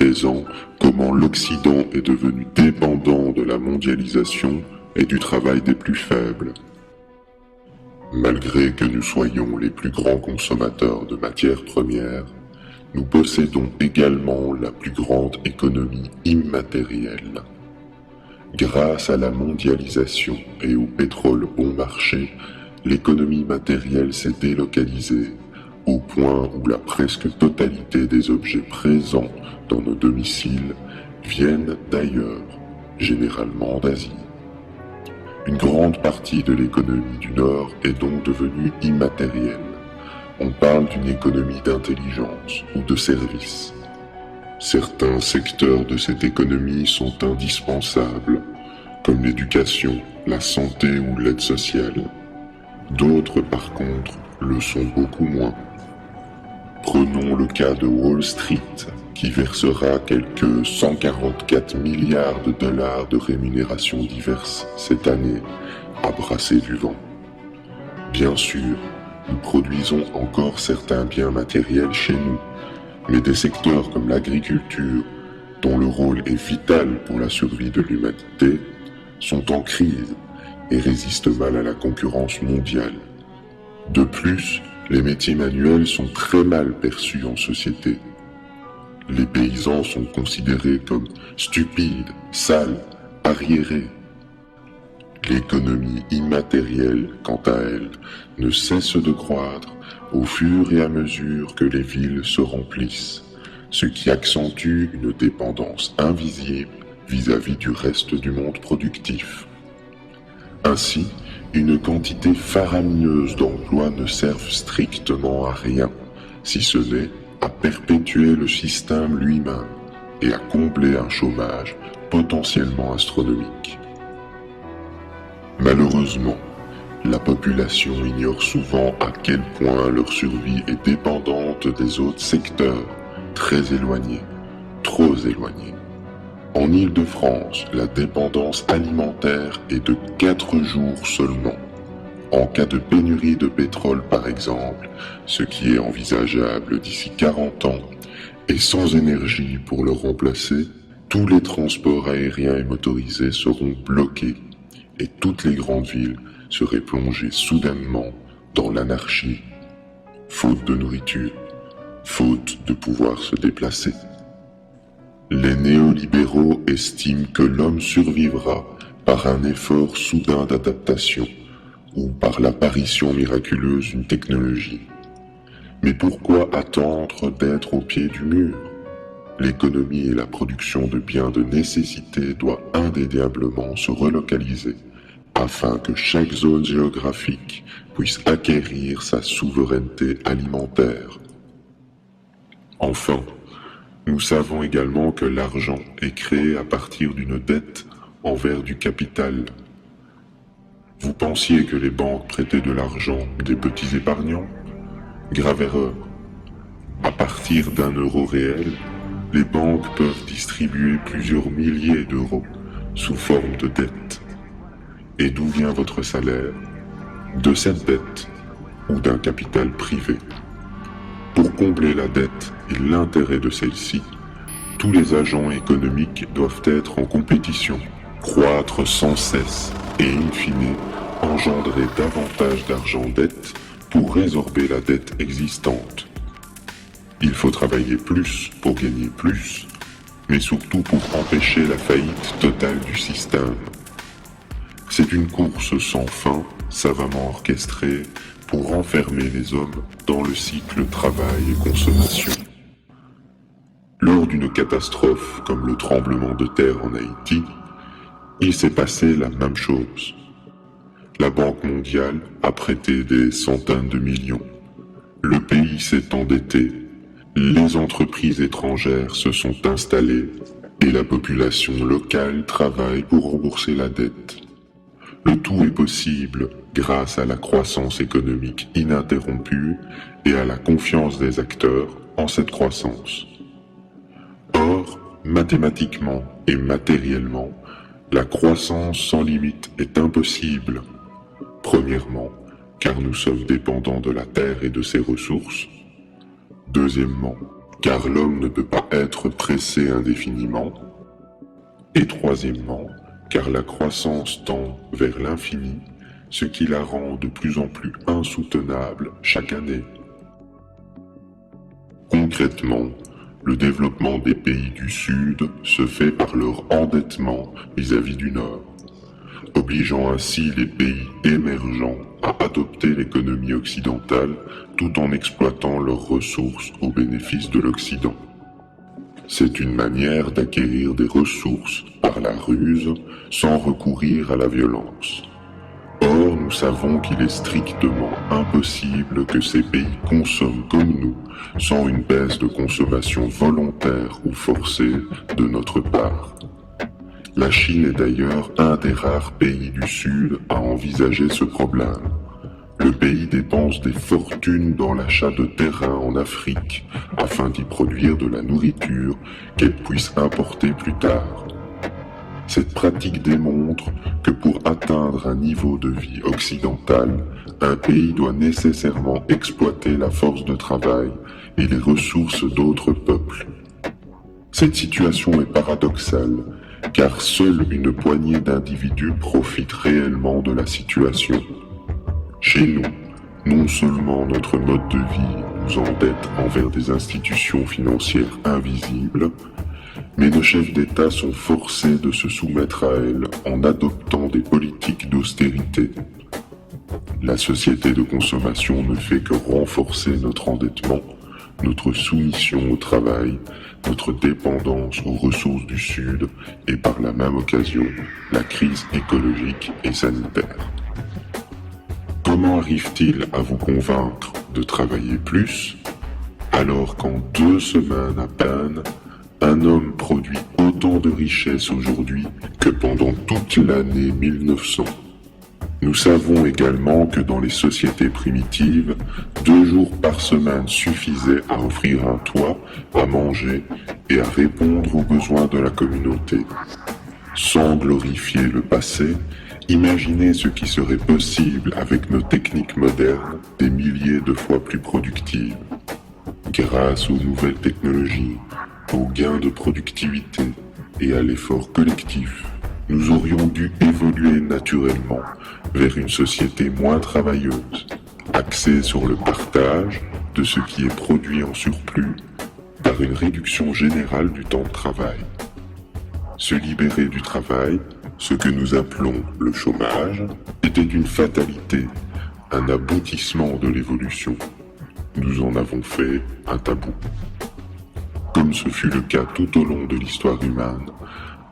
présent comment l'Occident est devenu dépendant de la mondialisation et du travail des plus faibles. Malgré que nous soyons les plus grands consommateurs de matières premières, nous possédons également la plus grande économie immatérielle. Grâce à la mondialisation et au pétrole bon marché, l'économie matérielle s'est délocalisée au point où la presque totalité des objets présents dans nos domiciles viennent d'ailleurs, généralement d'Asie. Une grande partie de l'économie du Nord est donc devenue immatérielle. On parle d'une économie d'intelligence ou de service. Certains secteurs de cette économie sont indispensables, comme l'éducation, la santé ou l'aide sociale. D'autres, par contre, le sont beaucoup moins. Prenons le cas de Wall Street, qui versera quelques 144 milliards de dollars de rémunérations diverses cette année, à brasser du vent. Bien sûr, nous produisons encore certains biens matériels chez nous, mais des secteurs comme l'agriculture, dont le rôle est vital pour la survie de l'humanité, sont en crise et résistent mal à la concurrence mondiale. De plus, les métiers manuels sont très mal perçus en société. Les paysans sont considérés comme stupides, sales, arriérés. L'économie immatérielle, quant à elle, ne cesse de croître au fur et à mesure que les villes se remplissent, ce qui accentue une dépendance invisible vis-à-vis du reste du monde productif. Ainsi, une quantité faramineuse d'emplois ne servent strictement à rien, si ce n'est à perpétuer le système lui-même et à combler un chômage potentiellement astronomique. Malheureusement, la population ignore souvent à quel point leur survie est dépendante des autres secteurs, très éloignés, trop éloignés. En Île-de-France, la dépendance alimentaire est de 4 jours seulement. En cas de pénurie de pétrole par exemple, ce qui est envisageable d'ici 40 ans, et sans énergie pour le remplacer, tous les transports aériens et motorisés seront bloqués et toutes les grandes villes seraient plongées soudainement dans l'anarchie, faute de nourriture, faute de pouvoir se déplacer. Les néolibéraux estiment que l'homme survivra par un effort soudain d'adaptation ou par l'apparition miraculeuse d'une technologie. Mais pourquoi attendre d'être au pied du mur? L'économie et la production de biens de nécessité doivent indéniablement se relocaliser afin que chaque zone géographique puisse acquérir sa souveraineté alimentaire. Enfin, nous savons également que l'argent est créé à partir d'une dette envers du capital. Vous pensiez que les banques prêtaient de l'argent des petits épargnants? Grave erreur. À partir d'un euro réel, les banques peuvent distribuer plusieurs milliers d'euros sous forme de dette. Et d'où vient votre salaire? De cette dette ou d'un capital privé. Pour combler la dette et l'intérêt de celle-ci, tous les agents économiques doivent être en compétition, croître sans cesse et in fine engendrer davantage d'argent-dette pour résorber la dette existante. Il faut travailler plus pour gagner plus, mais surtout pour empêcher la faillite totale du système. C'est une course sans fin, savamment orchestrée, pour enfermer les hommes dans le cycle travail et consommation. Lors d'une catastrophe comme le tremblement de terre en Haïti, il s'est passé la même chose. La Banque mondiale a prêté des centaines de millions. Le pays s'est endetté, les entreprises étrangères se sont installées et la population locale travaille pour rembourser la dette. Le tout est possible grâce à la croissance économique ininterrompue et à la confiance des acteurs en cette croissance. Or, mathématiquement et matériellement, la croissance sans limite est impossible. Premièrement, car nous sommes dépendants de la Terre et de ses ressources. Deuxièmement, car l'homme ne peut pas être pressé indéfiniment. Et troisièmement, car la croissance tend vers l'infini, ce qui la rend de plus en plus insoutenable chaque année. Concrètement, le développement des pays du Sud se fait par leur endettement vis-à-vis du Nord, obligeant ainsi les pays émergents à adopter l'économie occidentale tout en exploitant leurs ressources au bénéfice de l'Occident. C'est une manière d'acquérir des ressources par la ruse sans recourir à la violence. Or, nous savons qu'il est strictement impossible que ces pays consomment comme nous, sans une baisse de consommation volontaire ou forcée de notre part. La Chine est d'ailleurs un des rares pays du Sud à envisager ce problème. Le pays dépense des fortunes dans l'achat de terrains en Afrique afin d'y produire de la nourriture qu'elle puisse importer plus tard. Cette pratique démontre que pour atteindre un niveau de vie occidental, un pays doit nécessairement exploiter la force de travail et les ressources d'autres peuples. Cette situation est paradoxale, car seule une poignée d'individus profite réellement de la situation. Chez nous, non seulement notre mode de vie nous endette envers des institutions financières invisibles, mais nos chefs d'État sont forcés de se soumettre à elles en adoptant des politiques d'austérité. La société de consommation ne fait que renforcer notre endettement, notre soumission au travail, notre dépendance aux ressources du Sud et par la même occasion, la crise écologique et sanitaire. Comment arrive-t-il à vous convaincre de travailler plus, alors qu'en 2 semaines à peine, un homme produit autant de richesses aujourd'hui que pendant toute l'année 1900. Nous savons également que dans les sociétés primitives, 2 jours par semaine suffisaient à offrir un toit, à manger et à répondre aux besoins de la communauté. Sans glorifier le passé, imaginez ce qui serait possible avec nos techniques modernes, des milliers de fois plus productives. Grâce aux nouvelles technologies, aux gains de productivité et à l'effort collectif, nous aurions dû évoluer naturellement vers une société moins travailleuse, axée sur le partage de ce qui est produit en surplus par une réduction générale du temps de travail. Se libérer du travail, ce que nous appelons le chômage, était une fatalité, un aboutissement de l'évolution. Nous en avons fait un tabou. Comme ce fut le cas tout au long de l'histoire humaine,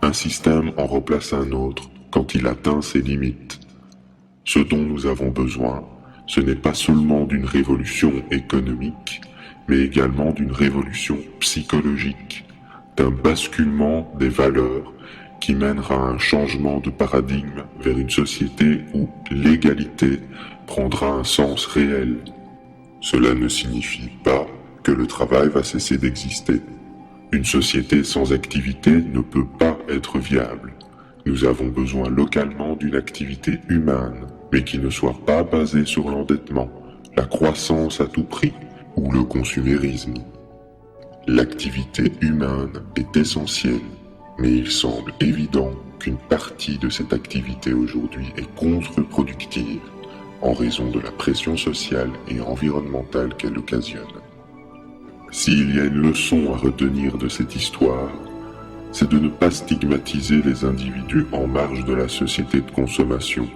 un système en remplace un autre quand il atteint ses limites. Ce dont nous avons besoin, ce n'est pas seulement d'une révolution économique, mais également d'une révolution psychologique, d'un basculement des valeurs qui mènera à un changement de paradigme vers une société où l'égalité prendra un sens réel. Cela ne signifie pas que le travail va cesser d'exister. Une société sans activité ne peut pas être viable. Nous avons besoin localement d'une activité humaine, mais qui ne soit pas basée sur l'endettement, la croissance à tout prix ou le consumérisme. L'activité humaine est essentielle, mais il semble évident qu'une partie de cette activité aujourd'hui est contre-productive en raison de la pression sociale et environnementale qu'elle occasionne. S'il y a une leçon à retenir de cette histoire, c'est de ne pas stigmatiser les individus en marge de la société de consommation,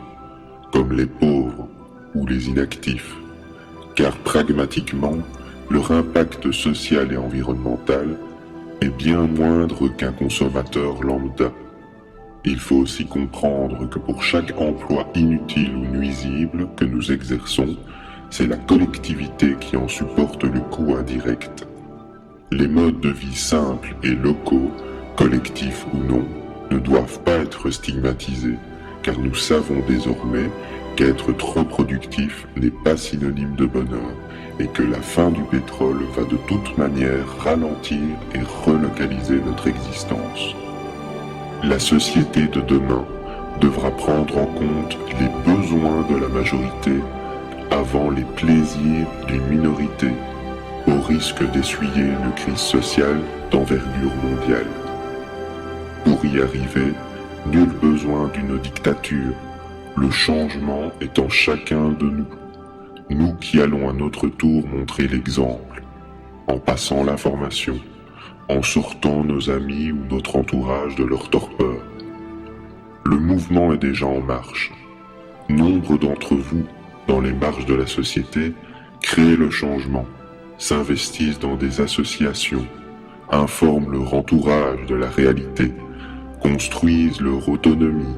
comme les pauvres ou les inactifs, car pragmatiquement, leur impact social et environnemental est bien moindre qu'un consommateur lambda. Il faut aussi comprendre que pour chaque emploi inutile ou nuisible que nous exerçons, c'est la collectivité qui en supporte le coût indirect. Les modes de vie simples et locaux, collectifs ou non, ne doivent pas être stigmatisés, car nous savons désormais qu'être trop productif n'est pas synonyme de bonheur, et que la fin du pétrole va de toute manière ralentir et relocaliser notre existence. La société de demain devra prendre en compte les besoins de la majorité avant les plaisirs d'une minorité, au risque d'essuyer une crise sociale d'envergure mondiale. Pour y arriver, nul besoin d'une dictature, le changement est en chacun de nous, nous qui allons à notre tour montrer l'exemple, en passant l'information, en sortant nos amis ou notre entourage de leur torpeur. Le mouvement est déjà en marche. Nombre d'entre vous, dans les marges de la société, créent le changement, s'investissent dans des associations, informent leur entourage de la réalité, construisent leur autonomie,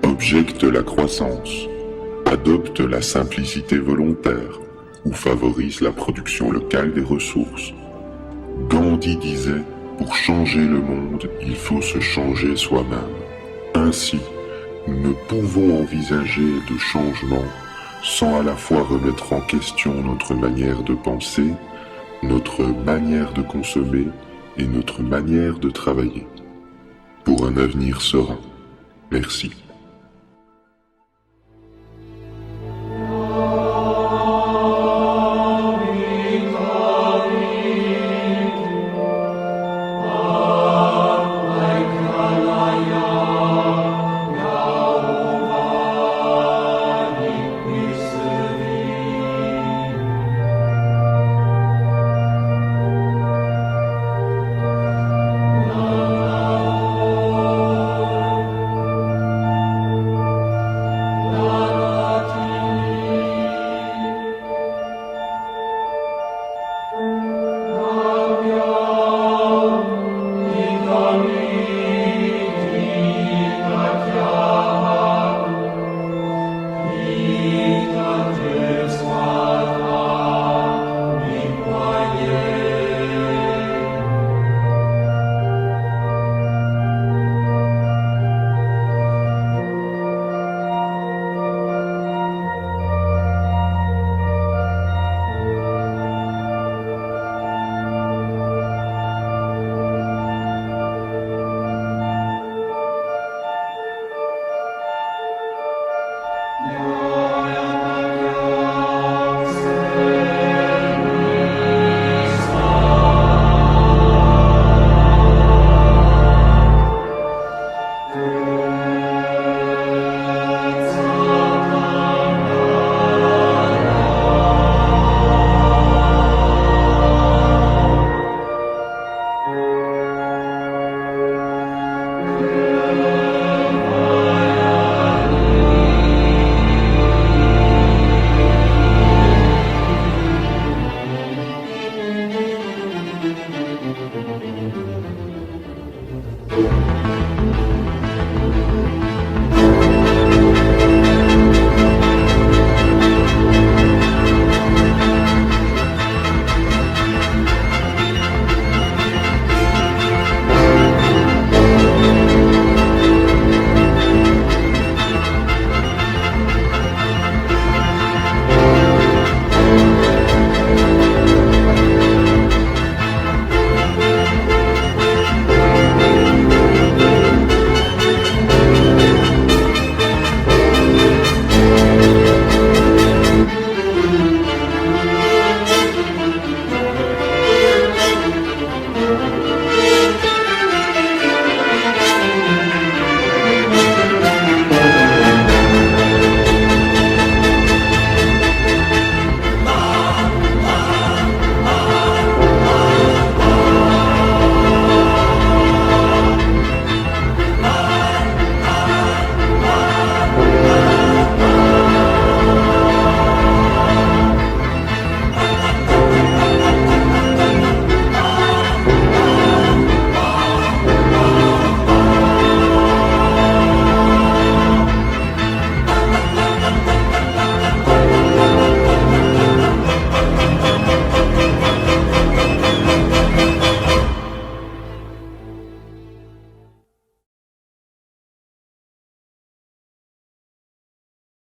objectent la croissance, adoptent la simplicité volontaire ou favorisent la production locale des ressources. Gandhi disait, pour changer le monde, il faut se changer soi-même. Ainsi, nous ne pouvons envisager de changement sans à la fois remettre en question notre manière de penser, notre manière de consommer et notre manière de travailler. Pour un avenir serein. Merci. Yeah.